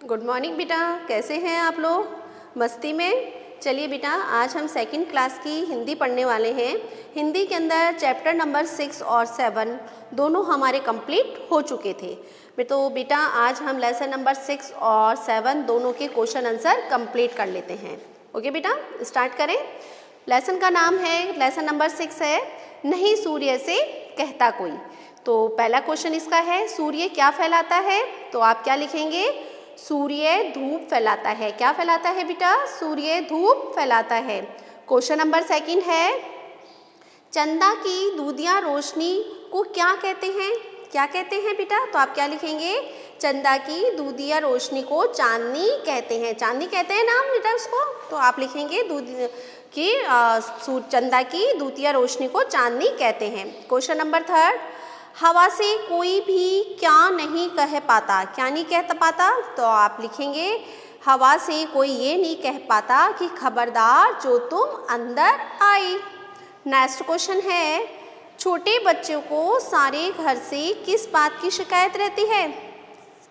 Good morning बेटा, कैसे हैं आप लोग? मस्ती में। चलिए बेटा, आज हम सेकंड क्लास की हिंदी पढ़ने वाले हैं। हिंदी के अंदर चैप्टर नंबर 6 और 7 दोनों हमारे कंप्लीट हो चुके थे। तो बेटा आज हम लेसन नंबर 6 और 7 दोनों के क्वेश्चन आंसर कंप्लीट कर लेते हैं। ओके बेटा, स्टार्ट करें। लेसन का नाम है, लेसन नंबर 6 है, नहीं सूर्य से कहता कोई। तो पहला क्वेश्चन इसका है, सूर्य क्या फैलाता है? तो आप क्या लिखेंगे? सूर्य धूप फैलाता है। क्या फैलाता है बेटा? सूर्य धूप फैलाता है। क्वेश्चन नंबर 2 है, चंदा की दूधिया रोशनी को क्या कहते हैं? क्या कहते हैं बेटा? तो आप क्या लिखेंगे? चंदा की दूधिया रोशनी को चांदनी कहते हैं। चांदनी कहते हैं नाम बेटा उसको, तो आप लिखेंगे चंदा की दूधिया रोशनी को चांदनी कहते हैं। क्वेश्चन नंबर 3, हवा से कोई भी क्या नहीं कह पाता। क्या नहीं कह पाता? तो आप लिखेंगे हवा से कोई ये नहीं कह पाता कि खबरदार जो तुम अंदर आई। नेक्स्ट क्वेश्चन है, छोटे बच्चों को सारे घर से किस बात की शिकायत रहती है?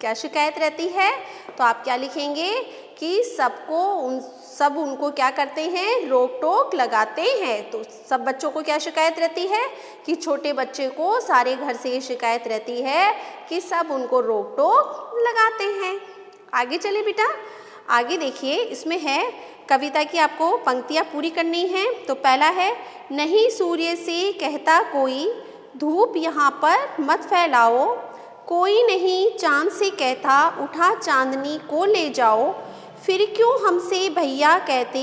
क्या शिकायत रहती है? तो आप क्या लिखेंगे कि सब उनको क्या करते हैं? रोक टोक लगाते हैं। तो सब बच्चों को क्या शिकायत रहती है? कि छोटे बच्चे को सारे घर से ये शिकायत रहती है कि सब उनको रोक टोक लगाते हैं। आगे चले बेटा, आगे देखिए, इसमें है कविता की आपको पंक्तियाँ पूरी करनी है। तो पहला है, नहीं सूर्य से कहता कोई, धूप यहाँ पर मत फैलाओ, कोई नहीं चांद से कहता उठा चांदनी को ले जाओ, फिर क्यों हमसे भैया कहते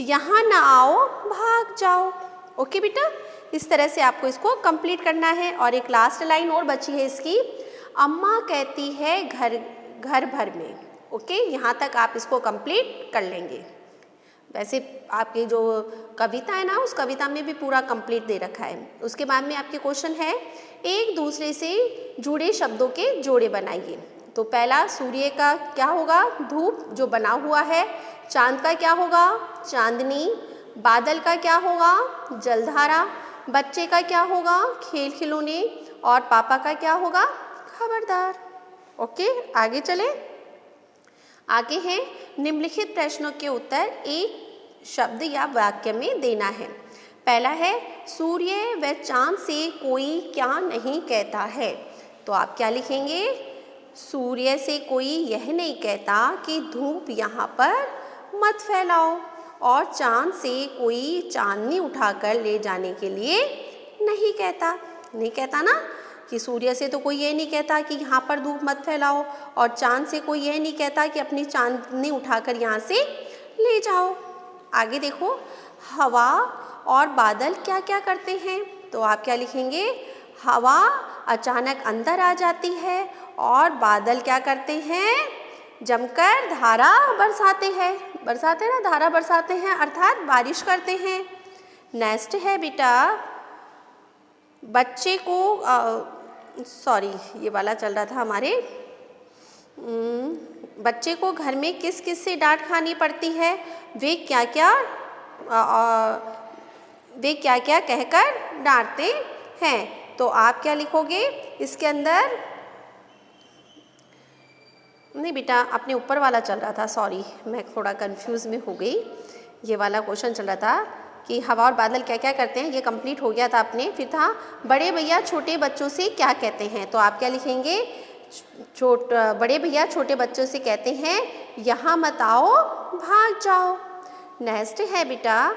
यहाँ ना आओ भाग जाओ। ओके बेटा, इस तरह से आपको इसको कंप्लीट करना है। और एक लास्ट लाइन और बची है इसकी, अम्मा कहती है घर घर भर में। ओके, यहाँ तक आप इसको कंप्लीट कर लेंगे। वैसे आपकी जो कविता है ना, उस कविता में भी पूरा कंप्लीट दे रखा है। उसके बाद में आपके क्वेश्चन है, एक दूसरे से जुड़े शब्दों के जोड़े बनाइए। तो पहला, सूर्य का क्या होगा? धूप जो बना हुआ है। चांद का क्या होगा? चांदनी। बादल का क्या होगा? जलधारा। बच्चे का क्या होगा? खेल खिलौने। और पापा का क्या होगा? खबरदार। ओके, आगे चले। आगे है, निम्नलिखित प्रश्नों के उत्तर एक शब्द या वाक्य में देना है। पहला है, सूर्य व चांद से कोई क्या नहीं कहता है। तो आप क्या लिखेंगे? सूर्य से कोई यह नहीं कहता कि धूप यहाँ पर मत फैलाओ, और चांद से कोई चांदनी उठाकर ले जाने के लिए नहीं कहता। नहीं कहता ना, कि सूर्य से तो कोई ये नहीं कहता कि यहाँ पर धूप मत फैलाओ, और चांद से कोई ये नहीं कहता कि अपनी चांदनी उठाकर यहाँ से ले जाओ। आगे देखो, हवा और बादल क्या क्या करते हैं? तो आप क्या लिखेंगे? हवा अचानक अंदर आ जाती है, और बादल क्या करते हैं? जमकर धारा बरसाते हैं। बरसाते ना, धारा बरसाते हैं, अर्थात बारिश करते हैं। नेक्स्ट है बेटा, बच्चे को ये वाला चल रहा था हमारे। बच्चे को घर में किस किस से डांट खानी पड़ती है? वे क्या क्या कहकर डांटते हैं। तो आप क्या लिखोगे इसके अंदर? नहीं बेटा, अपने ऊपर वाला चल रहा था, सॉरी मैं थोड़ा कंफ्यूज में हो गई। ये वाला क्वेश्चन चल रहा था कि हवा और बादल क्या क्या करते हैं, ये कंप्लीट हो गया था अपने। फिर था, बड़े भैया छोटे बच्चों से क्या कहते हैं। तो आप क्या लिखेंगे? बड़े भैया छोटे बच्चों से कहते हैं यहाँ मत आओ भाग जाओ। नेक्स्ट है बेटा,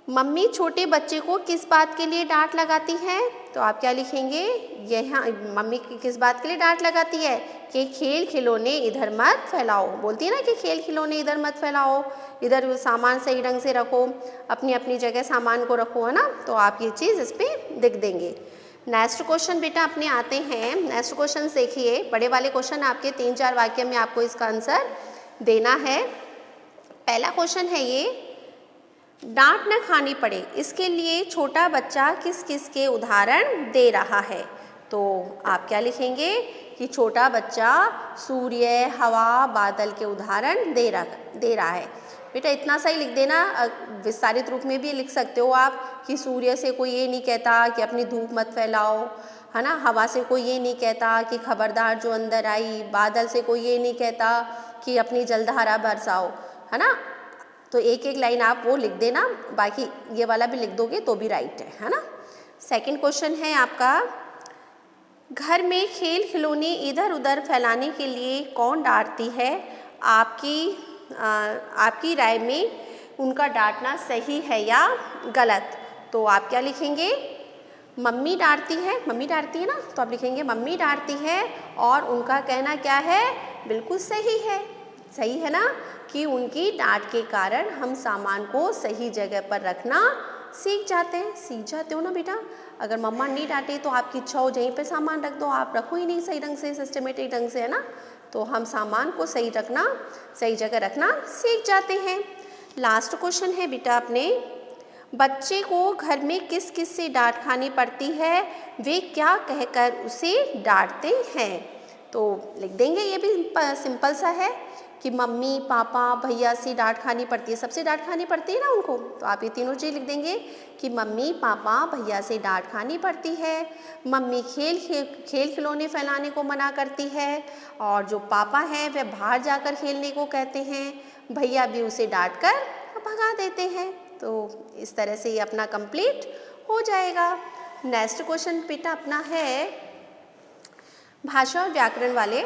मम्मी छोटे बच्चे को किस बात के लिए डांट लगाती है। तो आप क्या लिखेंगे? यहाँ मम्मी किस बात के लिए डांट लगाती है? कि खेल खिलौने इधर मत फैलाओ। बोलती है ना कि खेल खिलौने इधर मत फैलाओ, इधर सामान सही ढंग से रखो, अपनी अपनी जगह सामान को रखो, है ना। तो आप ये चीज़ इस पर लिख देंगे। नेक्स्ट क्वेश्चन बेटा अपने आते हैं। नेक्स्ट क्वेश्चन देखिए, बड़े वाले क्वेश्चन आपके 3-4 वाक्य में आपको इसका आंसर देना है। पहला क्वेश्चन है ये, डांट न खानी पड़े, इसके लिए छोटा बच्चा किस किस के उदाहरण दे रहा है। तो आप क्या लिखेंगे? कि छोटा बच्चा सूर्य, हवा, बादल के उदाहरण दे रहा है। बेटा इतना सही लिख देना। विस्तारित रूप में भी लिख सकते हो आप कि सूर्य से कोई ये नहीं कहता कि अपनी धूप मत फैलाओ, है ना। हवा से कोई ये नहीं कहता कि खबरदार जो अंदर आई, बादल से कोई ये नहीं कहता कि अपनी जलधारा बरसाओ, है ना। तो एक एक लाइन आप वो लिख देना, बाकी ये वाला भी लिख दोगे तो भी राइट है ना। सेकंड क्वेश्चन है आपका, घर में खेल खिलौने इधर उधर फैलाने के लिए कौन डांटती है? आपकी राय में उनका डांटना सही है या गलत? तो आप क्या लिखेंगे? मम्मी डांटती है, मम्मी डांटती है ना, तो आप लिखेंगे मम्मी डांटती है और उनका कहना क्या है? बिल्कुल सही है। सही है ना कि उनकी डांट के कारण हम सामान को सही जगह पर रखना सीख जाते हैं। सीख जाते हो ना बेटा। अगर मम्मा नहीं डांटे तो आपकी इच्छा हो यहीं पे सामान रख दो, आप रखो ही नहीं सही ढंग से, सिस्टमेटिक ढंग से, है ना। तो हम सामान को सही रखना, सही जगह रखना सीख जाते हैं। लास्ट क्वेश्चन है बेटा अपने, बच्चे को घर में किस किस से डांट खानी पड़ती है? वे क्या कहकर उसे डांटते हैं? तो लिख देंगे, ये भी सिंपल सा है कि मम्मी पापा भैया से डांट खानी पड़ती है, सबसे डांट खानी पड़ती है ना उनको। तो आप ये तीनों चीज़ लिख देंगे कि मम्मी पापा भैया से डांट खानी पड़ती है, मम्मी खेल खिलौने फैलाने को मना करती है, और जो पापा हैं वह बाहर जाकर खेलने को कहते हैं, भैया भी उसे डांट कर भगा देते हैं। तो इस तरह से ये अपना कंप्लीट हो जाएगा। नेक्स्ट क्वेश्चन बेटा अपना है भाषा और व्याकरण वाले।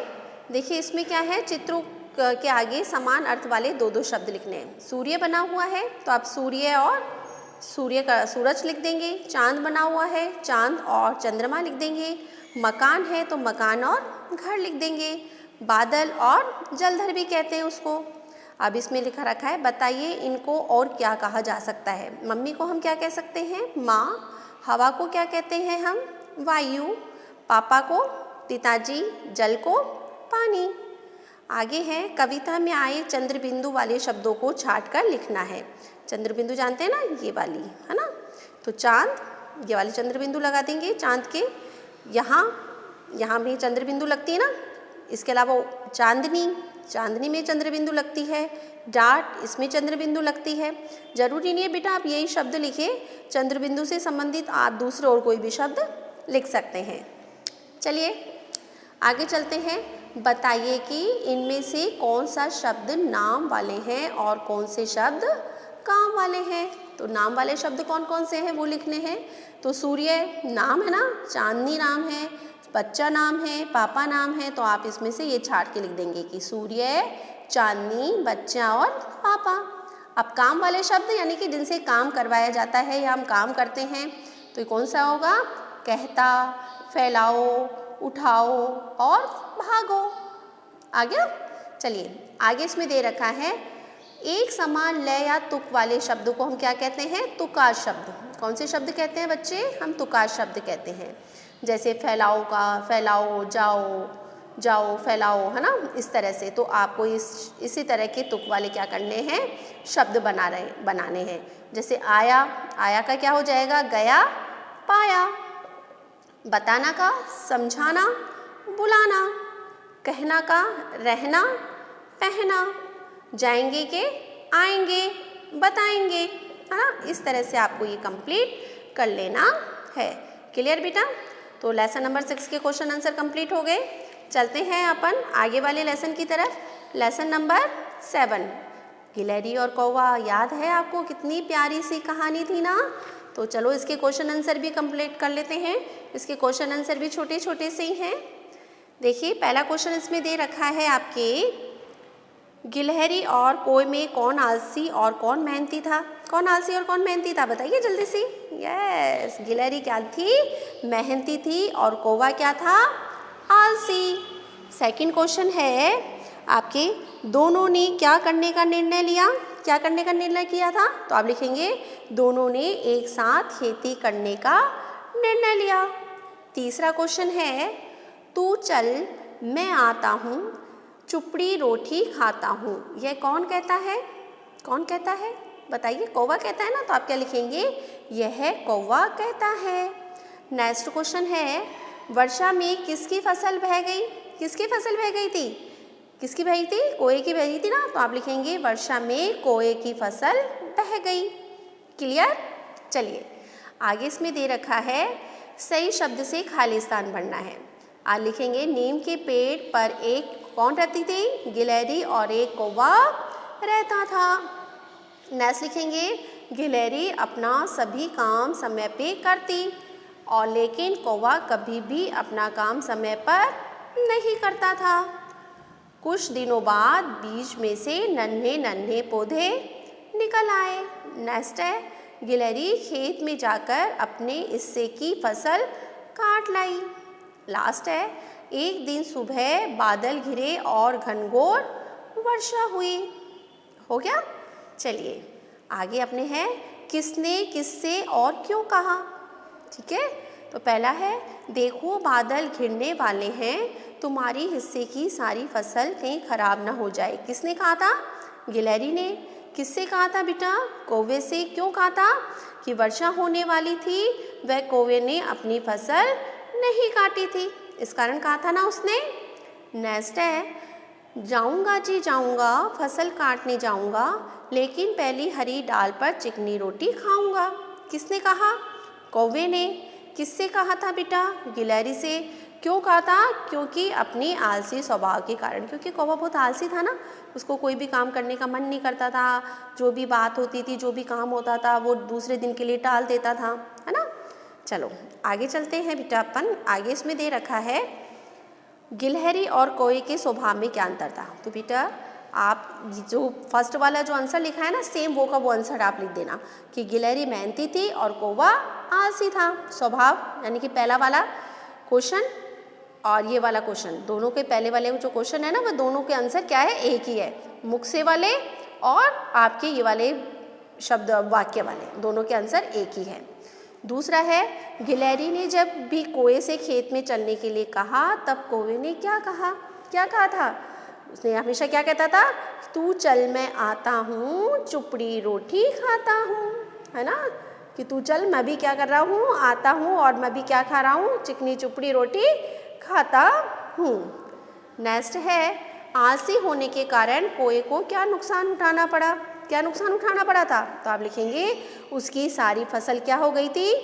देखिए इसमें क्या है, चित्रों के आगे समान अर्थ वाले दो दो शब्द लिखने हैं। सूर्य बना हुआ है तो आप सूर्य और सूर्य का सूरज लिख देंगे। चांद बना हुआ है, चांद और चंद्रमा लिख देंगे। मकान है तो मकान और घर लिख देंगे। बादल और जलधर भी कहते हैं उसको। अब इसमें लिखा रखा है, बताइए इनको और क्या कहा जा सकता है? मम्मी को हम क्या कह सकते हैं? माँ। हवा को क्या कहते हैं हम? वायु। पापा को पिताजी, जल को पानी। आगे है, कविता में आए चंद्र बिंदु वाले शब्दों को छाट कर लिखना है। चंद्र बिंदु जानते हैं ना, ये वाली, है ना। तो चांद, ये वाली चंद्र बिंदु लगा देंगे। चांद के यहाँ भी चंद्र बिंदु लगती है ना। इसके अलावा चांदनी, चांदनी में चंद्र बिंदु लगती है। डांट, इसमें चंद्र बिंदु लगती है। जरूरी नहीं है बेटा आप यही शब्द लिखिए, चंद्र बिंदु से संबंधित आप दूसरे और कोई भी शब्द लिख सकते हैं। चलिए आगे चलते हैं। बताइए कि इनमें से कौन सा शब्द नाम वाले हैं और कौन से शब्द काम वाले हैं। तो नाम वाले शब्द कौन कौन से हैं वो लिखने हैं। तो सूर्य नाम है ना, चांदनी नाम है, बच्चा नाम है, पापा नाम है। तो आप इसमें से ये छाट के लिख देंगे कि सूर्य, चांदनी, बच्चा और पापा। अब काम वाले शब्द यानी कि जिनसे काम करवाया जाता है या हम काम करते हैं, तो ये कौन सा होगा? कहता, फैलाओ, उठाओ और भागो। आ गया? चलिए आगे इसमें दे रखा है, एक समान लय या तुक वाले शब्द को हम क्या कहते हैं? तुकार शब्द। कौन से शब्द कहते हैं बच्चे? हम तुकार शब्द कहते हैं। जैसे फैलाओ का फैलाओ, जाओ जाओ, फैलाओ, है ना, इस तरह से। तो आपको इसी तरह के तुक वाले क्या करने हैं? शब्द बनाने हैं। जैसे आया, आया का क्या हो जाएगा? गया, पाया। बताना का समझाना, बुलाना। कहना का रहना, पहना। जाएंगे के आएंगे, बताएंगे, है ना। इस तरह से आपको ये कंप्लीट कर लेना है। क्लियर बेटा? तो लेसन नंबर 6 के क्वेश्चन आंसर कंप्लीट हो गए। चलते हैं अपन आगे वाले लेसन की तरफ। लेसन नंबर 7, गिलहरी और कौवा। याद है आपको? कितनी प्यारी सी कहानी थी ना। तो चलो इसके क्वेश्चन आंसर भी कंप्लीट कर लेते हैं। इसके क्वेश्चन आंसर भी छोटे छोटे से ही हैं। देखिए पहला क्वेश्चन इसमें दे रखा है आपके, गिलहरी और कौवे में कौन आलसी और कौन मेहनती था? कौन आलसी और कौन मेहनती था? बताइए जल्दी से। यस, गिलहरी क्या थी? मेहनती थी, और कौवा क्या था? आलसी। सेकंड क्वेश्चन है आपके, दोनों ने क्या करने का निर्णय लिया? क्या करने का निर्णय किया था? तो आप लिखेंगे दोनों ने एक साथ खेती करने का निर्णय लिया। तीसरा क्वेश्चन है, तू चल मैं आता हूँ, चुपड़ी रोटी खाता हूँ। यह कौन कहता है? कौन कहता है? बताइए। कौवा कहता है ना। तो आप क्या लिखेंगे? यह कौवा कहता है। नेक्स्ट क्वेश्चन है, वर्षा में किसकी फसल बह गई? किसकी फसल बह गई थी? किसकी बही थी? कोए की बही थी ना। तो आप लिखेंगे वर्षा में कोए की फसल बह गई। क्लियर? चलिए आगे इसमें दे रखा है, सही शब्द से खाली स्थान भरना है। आज लिखेंगे नीम के पेड़ पर एक कौन रहती थी? गिलहरी और एक कौवा रहता था। नेक्स्ट लिखेंगे गिलहरी अपना सभी काम समय पे करती और लेकिन कौवा कभी भी अपना काम समय पर नहीं करता था। कुछ दिनों बाद बीज में से नन्हे नन्हे पौधे निकल आए। नेक्स्ट है गिलहरी खेत में जाकर अपने हिस्से की फसल काट लाई। लास्ट है एक दिन सुबह बादल घिरे और घनघोर वर्षा हुई। हो गया? चलिए आगे अपने हैं किसने किससे और क्यों कहा। ठीक है, तो पहला है देखो बादल घिरने वाले हैं, तुम्हारी हिस्से की सारी फसल कहीं खराब ना हो जाए। किसने कहा था? गिलहरी ने। किससे कहा था बेटा? कौवे से। क्यों कहा था? कि वर्षा होने वाली थी, वह कौवे ने अपनी फसल नहीं काटी थी, इस कारण कहा था ना उसने। नेक्स्ट है जाऊंगा जी जाऊंगा, फसल काटने जाऊंगा, लेकिन पहली हरी डाल पर चिकनी रोटी खाऊंगा। किसने कहा? कौवे ने। किससे कहा था बेटा? गिलहरी से। क्यों कहा था? क्योंकि अपनी आलसी स्वभाव के कारण, क्योंकि कौवा बहुत आलसी था ना, उसको कोई भी काम करने का मन नहीं करता था। जो भी बात होती थी, जो भी काम होता था, वो दूसरे दिन के लिए टाल देता था, है ना। चलो आगे चलते हैं बेटा अपन। आगे इसमें दे रखा है गिलहरी और कौवे के स्वभाव में क्या अंतर था। तो बेटा आप जो फर्स्ट वाला जो आंसर लिखा है ना, सेम वो का वो आंसर आप लिख देना कि गिलहरी मेहनती थी और कौवा आलसी था। स्वभाव यानी कि पहला वाला क्वेश्चन और ये वाला क्वेश्चन, दोनों के पहले वाले जो क्वेश्चन है ना, वह दोनों के आंसर क्या है? एक ही है। मुख से वाले और आपके ये वाले शब्द वाक्य वाले, दोनों के आंसर एक ही है। दूसरा है गिलहरी ने जब भी कौवे से खेत में चलने के लिए कहा, तब कौवे ने क्या कहा? क्या कहा था? उसने हमेशा क्या कहता था? तू चल मैं आता हूँ, चुपड़ी रोटी खाता हूँ, है ना, कि तू चल मैं भी क्या कर रहा हूँ? आता हूँ और मैं भी क्या खा रहा हूँ? चिकनी चुपड़ी रोटी खाता हूँ। नेक्स्ट है आलसी होने के कारण कौवे को क्या नुकसान उठाना पड़ा? क्या नुकसान उठाना पड़ा था? तो आप लिखेंगे उसकी सारी फसल क्या हो गई थी?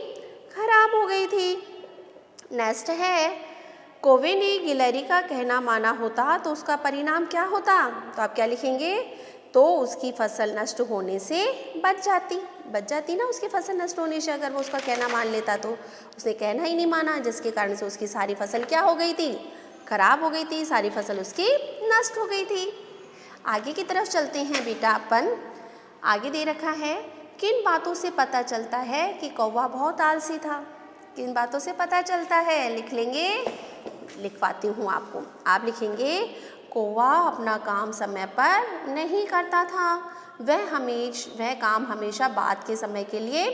खराब हो गई थी। नेक्स्ट है कौवे ने गिलहरी का कहना माना होता तो उसका परिणाम क्या होता? तो आप क्या लिखेंगे? तो उसकी फसल नष्ट होने से बच जाती ना, उसकी फसल नष्ट होने से। अगर वो उसका कहना मान लेता तो उसने कहना ही नहीं माना, जिसके कारण से उसकी सारी फसल क्या हो गई थी? खराब हो गई थी, सारी फसल उसकी नष्ट हो गई थी। आगे की तरफ चलते हैं बेटा अपन। आगे दे रखा है किन बातों से पता चलता है कि कौवा बहुत आलसी था? किन बातों से पता चलता है? लिख लेंगे, लिखवाती हूँ आपको। आप लिखेंगे कौवा अपना काम समय पर नहीं करता था, वह काम हमेशा बाद के समय के लिए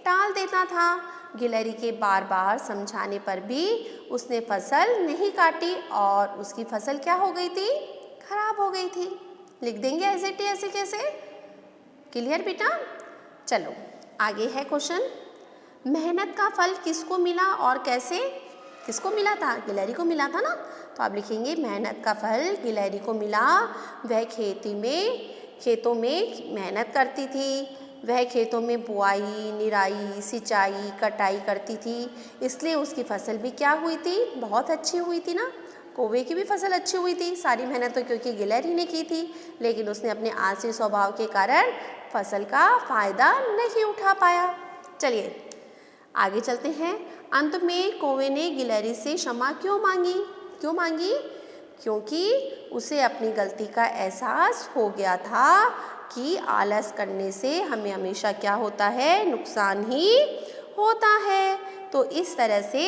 टाल देता था। गिलहरी के बार बार समझाने पर भी उसने फसल नहीं काटी और उसकी फसल क्या हो गई थी? खराब हो गई थी। लिख देंगे ऐसे कैसे? क्लियर बेटा? चलो आगे है क्वेश्चन, मेहनत का फल किसको मिला और कैसे? किसको मिला था? गिलहरी को मिला था ना। तो आप लिखेंगे मेहनत का फल गिलहरी को मिला। वह खेतों में मेहनत करती थी, वह खेतों में बुआई, निराई, सिंचाई, कटाई करती थी, इसलिए उसकी फसल भी क्या हुई थी? बहुत अच्छी हुई थी ना। कौवे की भी फसल अच्छी हुई थी, सारी मेहनत तो क्योंकि गिलहरी ने की थी, लेकिन उसने अपने आलसी स्वभाव के कारण फसल का फायदा नहीं उठा पाया। चलिए आगे चलते हैं। अंत में कौवे ने गिलहरी से क्षमा क्यों मांगी? क्यों मांगी? क्योंकि उसे अपनी गलती का एहसास हो गया था कि आलस करने से हमें हमेशा क्या होता है? नुकसान ही होता है। तो इस तरह से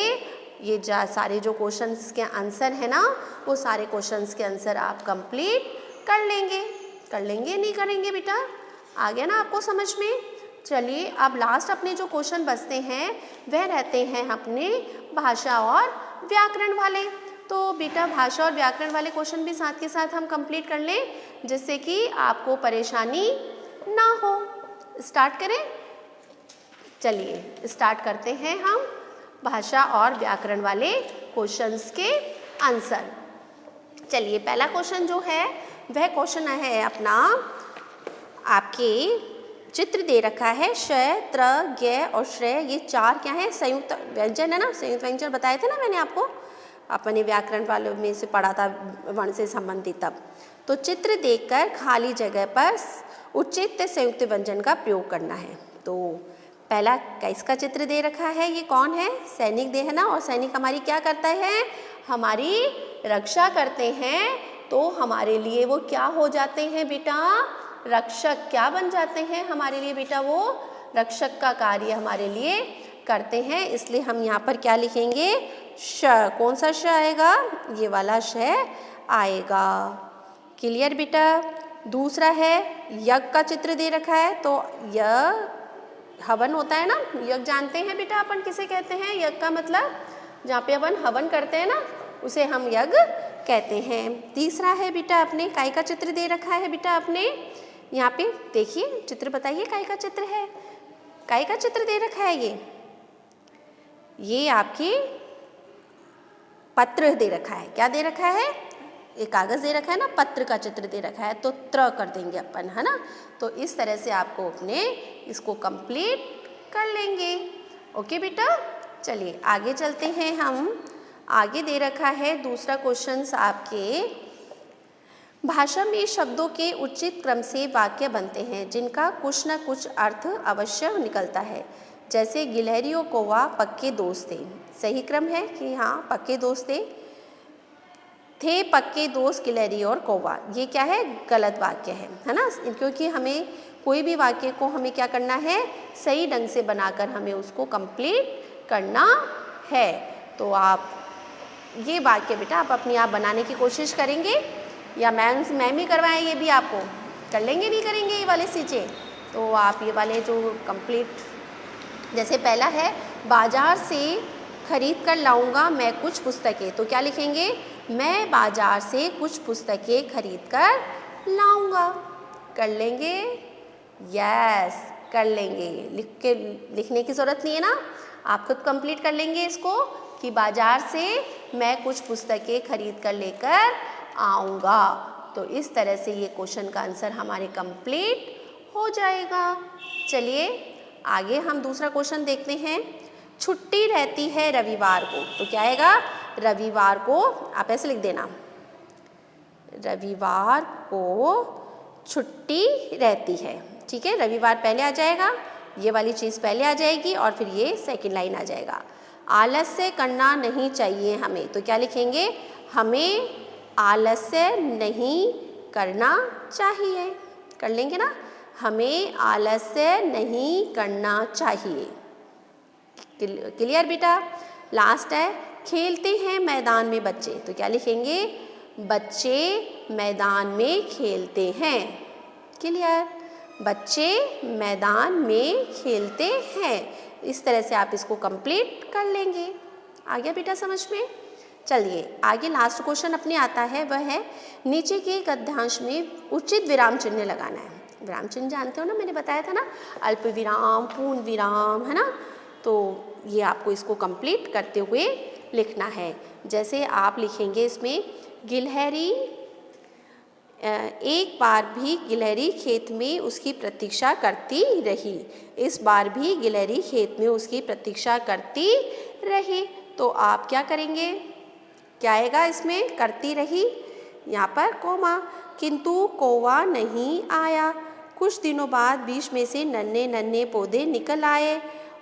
ये सारे जो क्वेश्चंस के आंसर है ना, वो सारे क्वेश्चंस के आंसर आप कंप्लीट कर लेंगे नहीं करेंगे बेटा? आ गया ना आपको समझ में? चलिए अब लास्ट अपने जो क्वेश्चन बचते हैं वह रहते हैं अपने भाषा और व्याकरण वाले। तो बेटा भाषा और व्याकरण वाले क्वेश्चन भी साथ के साथ हम कंप्लीट कर लें, जिससे कि आपको परेशानी ना हो। स्टार्ट करें? चलिए स्टार्ट करते हैं हम भाषा और व्याकरण वाले क्वेश्चंस के आंसर। चलिए पहला क्वेश्चन जो है वह क्वेश्चन है अपना आपके चित्र दे रखा है श, त्र, ज्ञ और श्रेय, ये चार क्या है, संयुक्त व्यंजन है ना। संयुक्त व्यंजन बताए थे ना मैंने आपको, अपने व्याकरण वालों में से पढ़ा था वर्ण से संबंधित तब। तो चित्र देखकर खाली जगह पर उचित संयुक्त व्यंजन का प्रयोग करना है। तो पहला किसका चित्र दे रखा है, ये कौन है, सैनिक दे है ना। और सैनिक हमारी क्या करता है, हमारी रक्षा करते हैं। तो हमारे लिए वो क्या हो जाते हैं बेटा, रक्षक। क्या बन जाते हैं हमारे लिए बेटा, वो रक्षक का कार्य हमारे लिए करते हैं। इसलिए हम यहाँ पर क्या लिखेंगे, श। कौन सा श आएगा, ये वाला श आएगा। क्लियर बेटा। दूसरा है यज्ञ का चित्र दे रखा है। तो यज्ञ हवन होता है ना, यज्ञ जानते हैं बेटा अपन किसे कहते हैं, यज्ञ का मतलब जहाँ पे अपन हवन करते हैं ना, उसे हम यज्ञ कहते हैं। तीसरा है बेटा अपने काय का चित्र दे रखा है बेटा अपने, यहाँ पे देखिए चित्र बताइए काय का चित्र है, काय का चित्र दे रखा है। ये आपके पत्र दे रखा है। क्या दे रखा है, एक कागज दे रखा है ना, पत्र का चित्र दे रखा है। तो त्र कर देंगे अपन, है ना। तो इस तरह से आपको अपने इसको कंप्लीट कर लेंगे। ओके बेटा, चलिए आगे चलते हैं हम। आगे दे रखा है दूसरा क्वेश्चन आपके, भाषा में शब्दों के उचित क्रम से वाक्य बनते हैं जिनका कुछ न कुछ अर्थ अवश्य निकलता है। जैसे गिलहरी और कौवा पक्के दोस्त थे। सही क्रम है कि हाँ पक्के दोस्त थे पक्के दोस्त गिलहरी और कौवा। ये क्या है, गलत वाक्य है ना। क्योंकि हमें कोई भी वाक्य को हमें क्या करना है, सही ढंग से बनाकर हमें उसको कंप्लीट करना है। तो आप ये वाक्य बेटा आप अपने आप बनाने की कोशिश करेंगे, या मैम ही करवाएं, ये भी आपको कर लेंगे, नहीं करेंगे ये वाले चीज़ें। तो आप ये वाले जो कंप्लीट, जैसे पहला है बाजार से खरीद कर लाऊंगा मैं कुछ पुस्तकें। तो क्या लिखेंगे, मैं बाजार से कुछ पुस्तकें खरीद कर लाऊंगा। कर लेंगे, यस कर लेंगे। लिखने की ज़रूरत नहीं है ना, आप खुद कंप्लीट कर लेंगे इसको कि बाजार से मैं कुछ पुस्तकें खरीद कर लेकर आऊँगा। तो इस तरह से ये क्वेश्चन का आंसर हमारे कंप्लीट हो जाएगा। चलिए आगे हम दूसरा क्वेश्चन देखते हैं। छुट्टी रहती है रविवार को। तो क्या आएगा, रविवार को आप ऐसे लिख देना, रविवार को छुट्टी रहती है। ठीक है, रविवार पहले आ जाएगा, ये वाली चीज़ पहले आ जाएगी और फिर ये सेकंड लाइन आ जाएगा। आलस्य करना नहीं चाहिए हमें। तो क्या लिखेंगे, हमें आलस्य नहीं करना चाहिए। कर लेंगे ना, हमें आलस्य नहीं करना चाहिए। क्लियर बेटा। लास्ट है खेलते हैं मैदान में बच्चे। तो क्या लिखेंगे, बच्चे मैदान में खेलते हैं। क्लियर, बच्चे मैदान में खेलते हैं। इस तरह से आप इसको कंप्लीट कर लेंगे। आ गया बेटा समझ में। चलिए आगे लास्ट क्वेश्चन अपने आता है, वह है नीचे के गद्यांश में उचित विराम चिन्ह लगाना है। विराम चिन्ह जानते हो ना, मैंने बताया था ना, अल्प विराम, पूर्ण विराम, है ना। तो ये आपको इसको कंप्लीट करते हुए लिखना है। जैसे आप लिखेंगे इसमें, गिलहरी एक बार भी गिलहरी खेत में उसकी प्रतीक्षा करती रही। इस बार भी गिलहरी खेत में उसकी प्रतीक्षा करती रही। तो आप क्या करेंगे, क्या आएगा इसमें, करती रही, यहाँ पर कोमा। किंतु कौवा नहीं आया। कुछ दिनों बाद बीच में से नन्हे नन्हे पौधे निकल आए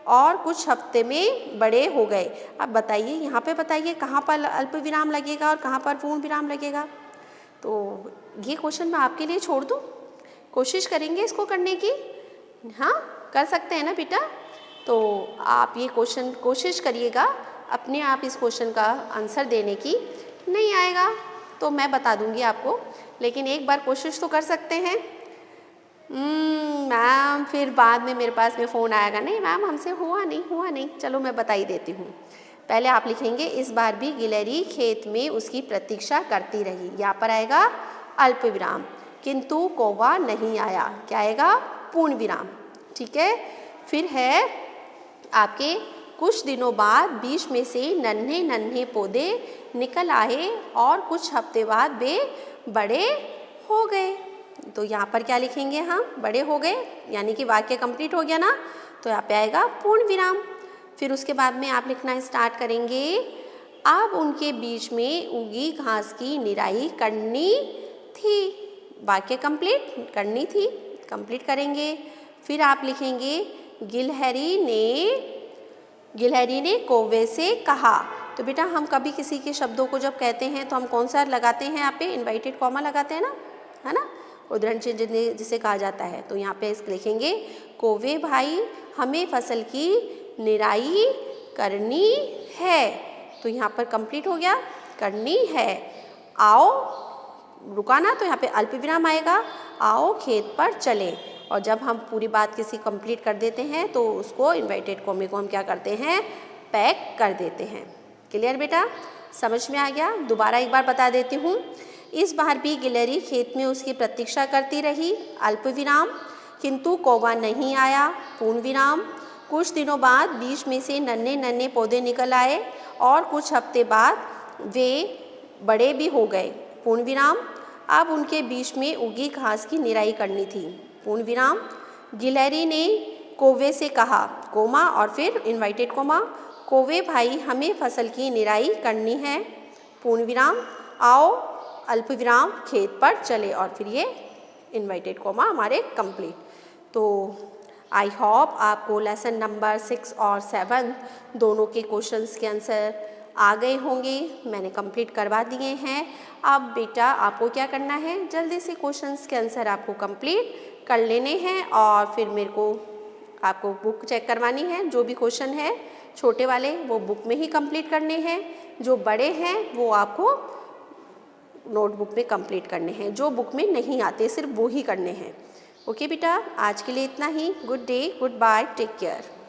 और कुछ हफ्ते में बड़े हो गए। अब बताइए, यहाँ पे बताइए कहाँ पर अल्प विराम लगेगा और कहाँ पर पूर्ण विराम लगेगा। तो ये क्वेश्चन मैं आपके लिए छोड़ दूँ, कोशिश करेंगे इसको करने की। हाँ कर सकते हैं ना बेटा। तो आप ये क्वेश्चन कोशिश करिएगा, अपने आप इस क्वेश्चन का आंसर देने की। नहीं आएगा तो मैं बता दूंगी आपको, लेकिन एक बार कोशिश तो कर सकते हैं। मैम फिर बाद में मेरे पास में फ़ोन आएगा, नहीं मैम हमसे हुआ नहीं। चलो मैं बता ही देती हूँ। पहले आप लिखेंगे, इस बार भी गिलहरी खेत में उसकी प्रतीक्षा करती रही। यहाँ पर आएगा अल्प विराम, किंतु कौवा नहीं आया। क्या आएगा, पूर्ण विराम। ठीक है, फिर है आपके कुछ दिनों बाद बीच में से नन्हे नन्हे पौधे निकल आए और कुछ हफ्ते बाद वे बड़े हो गए। तो यहाँ पर क्या लिखेंगे हम, बड़े हो गए यानी कि वाक्य कंप्लीट हो गया ना, तो यहाँ पे आएगा पूर्ण विराम। फिर उसके बाद में आप लिखना स्टार्ट करेंगे, अब उनके बीच में उगी घास की निराई करनी थी। वाक्य कंप्लीट, करनी थी, कंप्लीट करेंगे। फिर आप लिखेंगे गिलहरी ने कौवे से कहा। तो बेटा हम कभी किसी के शब्दों को जब कहते हैं तो हम कौन सा लगाते हैं, यहाँ पे इन्वर्टेड कॉमा लगाते हैं ना, है ना, उदाहरण चिन्ह जिसे कहा जाता है। तो यहाँ पे इसको लिखेंगे, कौवे भाई हमें फसल की निराई करनी है। तो यहाँ पर कंप्लीट हो गया, करनी है। आओ, रुका ना, तो यहाँ पे अल्प विराम आएगा, आओ खेत पर चले। और जब हम पूरी बात किसी कंप्लीट कर देते हैं तो उसको इन्वर्टेड कॉमे को हम क्या करते हैं, पैक कर देते हैं। क्लियर बेटा, समझ में आ गया? दोबारा एक बार बता देती हूँ। इस बार भी गिलहरी खेत में उसकी प्रतीक्षा करती रही, अल्प विराम, किंतु कौवा नहीं आया, पूर्ण विराम। कुछ दिनों बाद बीच में से नन्हे नन्हे पौधे निकल आए और कुछ हफ्ते बाद वे बड़े भी हो गए, पूर्ण विराम। अब उनके बीच में उगी घास की निराई करनी थी, पूर्ण विराम। गिलहरी ने कौवे से कहा, कोमा और फिर इन्वर्टेड कोमा, कौवे भाई हमें फसल की निराई करनी है, पूर्ण विराम, आओ अल्प विराम खेत पर चले। और फिर ये इन्वर्टेड कोमा हमारे कंप्लीट। तो आई होप आपको लेसन नंबर 6 और 7 दोनों के क्वेश्चंस के आंसर आ गए होंगे, मैंने कंप्लीट करवा दिए हैं। अब बेटा आपको क्या करना है, जल्दी से क्वेश्चंस के आंसर आपको कंप्लीट कर लेने हैं और फिर मेरे को आपको बुक चेक करवानी है। जो भी क्वेश्चन है छोटे वाले वो बुक में ही कंप्लीट करने हैं, जो बड़े हैं वो आपको नोटबुक में कंप्लीट करने हैं, जो बुक में नहीं आते सिर्फ वो ही करने हैं। ओके बेटा, आज के लिए इतना ही। Good day, goodbye, take care.